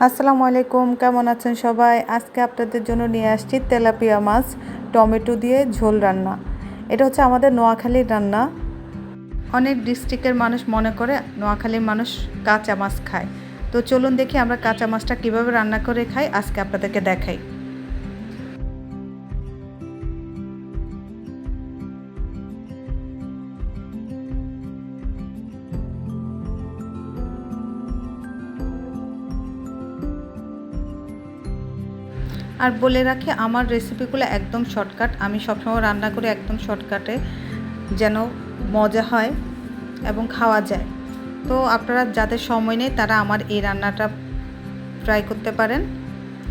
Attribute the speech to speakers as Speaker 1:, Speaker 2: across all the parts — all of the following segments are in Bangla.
Speaker 1: আসসালামু আলাইকুম, কেমন আছেন সবাই? আজকে আপনাদের জন্য নিয়ে আসছি তেলাপিয়া মাছ টমেটো দিয়ে ঝোল রান্না। এটা হচ্ছে আমাদের নোয়াখালীর রান্না। অনেক ডিস্ট্রিক্টের মানুষ মনে করে নোয়াখালীর মানুষ কাঁচা মাছ খায়। তো চলুন দেখি আমরা কাঁচা মাছটা কীভাবে রান্না করে খাই, আজকে আপনাদেরকে দেখাই। আর বলে রাখি, আমার রেসিপিগুলো একদম শর্টকাট। আমি সবসময় রান্না করি একদম শর্টকাটে, যেন মজা হয় এবং খাওয়া যায়। তো আপনারা যাদের সময় নেই তারা আমার এই রান্নাটা ট্রাই করতে পারেন।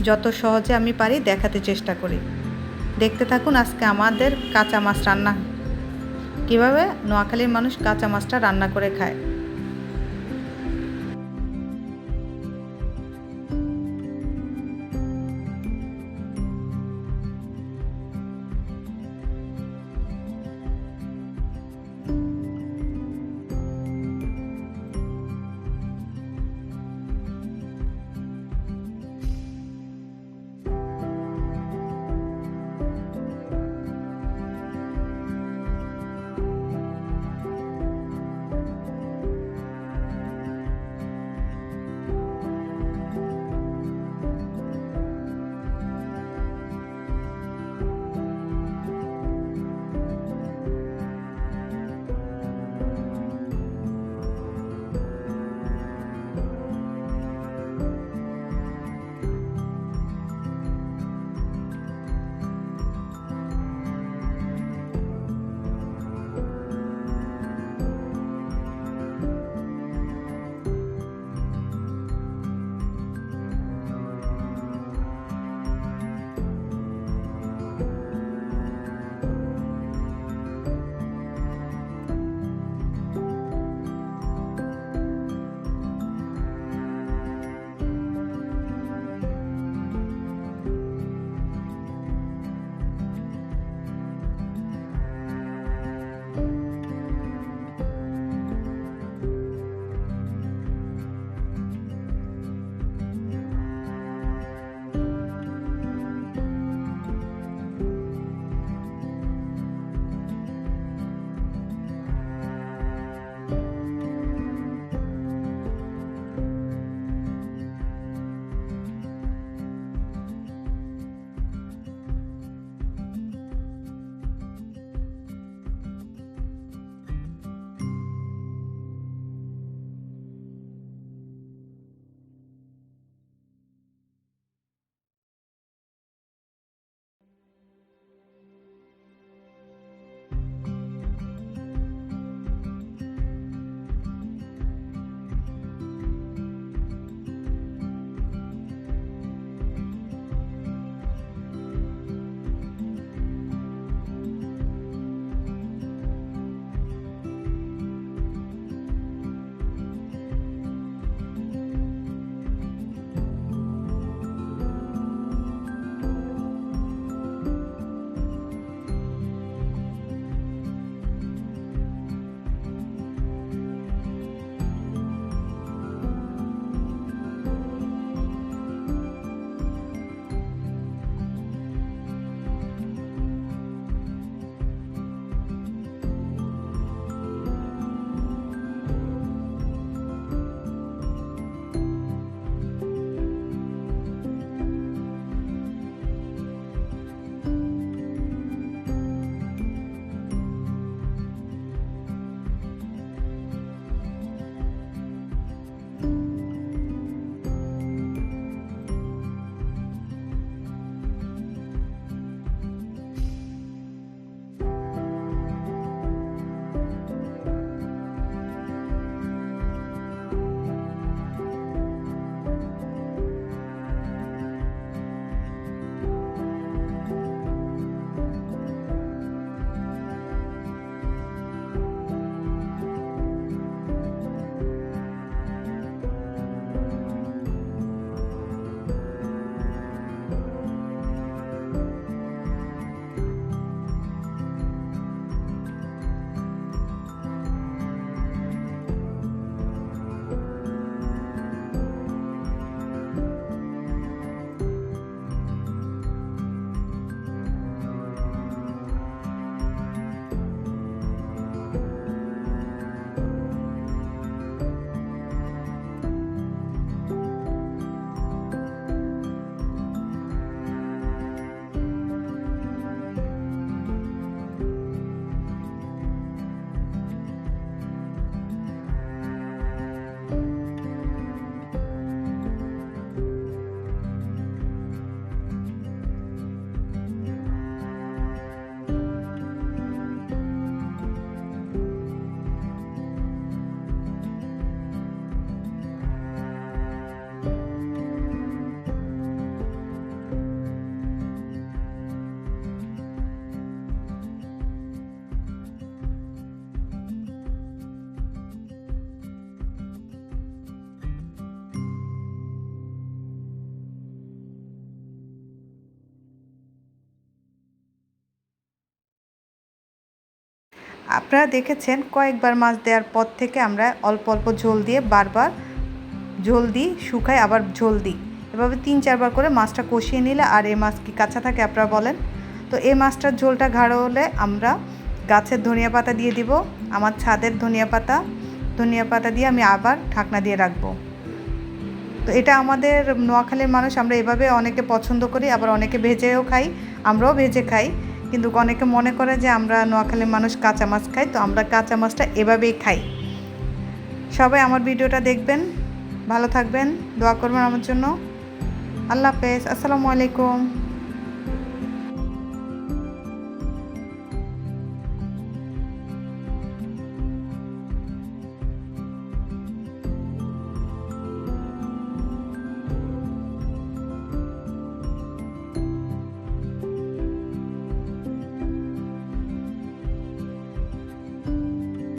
Speaker 1: যত সহজে আমি পারি দেখাতে চেষ্টা করি। দেখতে থাকুন আজকে আমাদের কাঁচা মাছ রান্না, কীভাবে নোয়াখালীর মানুষ কাঁচা মাছটা রান্না করে খায়। আপনারা দেখেছেন কয়েকবার মাছ দেওয়ার পর থেকে আমরা অল্প অল্প ঝোল দিয়ে বারবার ঝোল দিই, শুকাই আবার ঝোল দিই। এভাবে 3-4 বার করে মাছটা কষিয়ে নিলে আর এই মাছ কি কাঁচা থাকে আপনারা বলেন? তো এই মাছটার ঝোলটা গাঢ় হলে আমরা গাছের ধনিয়া পাতা দিয়ে দিব। আমার ছাদের ধনিয়া পাতা দিয়ে আমি আবার ঢাকনা দিয়ে রাখবো। তো এটা আমাদের নোয়াখালীর মানুষ আমরা এভাবে অনেকে পছন্দ করি, আবার অনেকে ভেজেও খাই, আমরাও ভেজে খাই। কিন্তু অনেকে মনে করে যে আমরা নোয়াখালীর মানুষ কাঁচা মাছ খাই, তো আমরা কাঁচা মাছটা এভাবেই খাই। সবাই আমার ভিডিওটা দেখবেন, ভালো থাকবেন, দোয়া করবেন আমার জন্য। আল্লাহ হাফেজ, আসসালামু আলাইকুম।